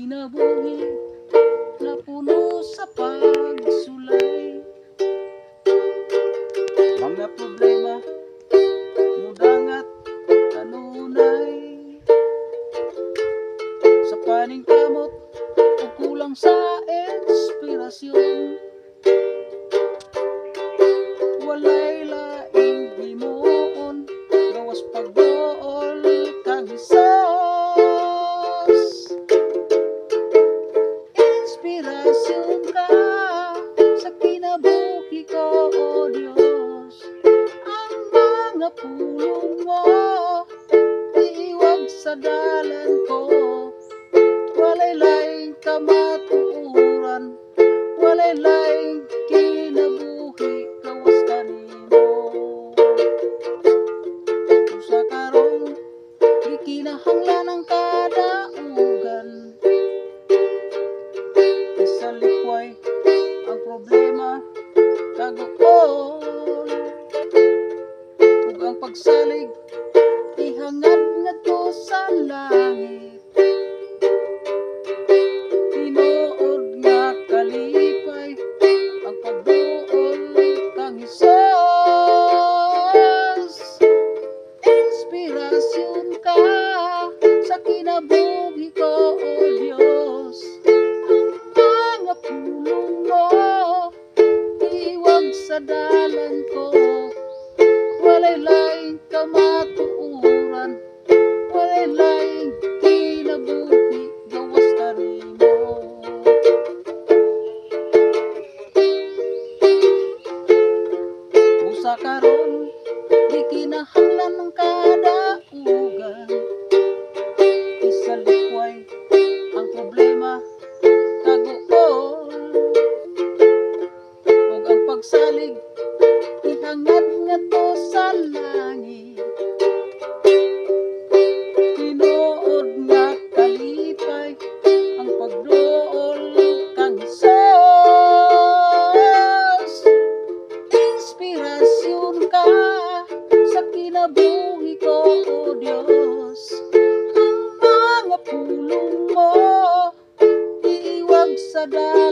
kinabuhi na puno sa pagsulay. Mga problema mudangat kanunay, sa paningkamot o kulang sa inspirasyon. Walay laing himuon gawas pagduol kang Hesus. Inspirasyon ka sa kinabuhi ko, O Diyos. Ang mga pulong mo iiwag sa dalan ko. Walay laing kamatuoran, walay laing kinabuhi gawas kanimo. Usa karon di kinahanglan ang kadaugan, isa likway ang problema kaguol, ug ang pagsalig ihangad ngadto sa langit. Tinuod nga kalipay ang pagduol kang Hesus. Inspirasyon ka sa kinabuhi ko, O Diyos. Ang mga pulong mo iwag sa dalan ko. Walay laing kamatuoran, walay laing kinabuhi gawas kanimo. Usa karon di kinahanglan ng kadaugan, isa likway ang problema kaguol, ug ang pagsalig ihangad ngadto sa langit. Tinuod nga kalipay ang pagduol kang Hesus. Inspirasyon ka sa kinabuhi ko, O Diyos. Ang mga pulong mo iiwag sa dalan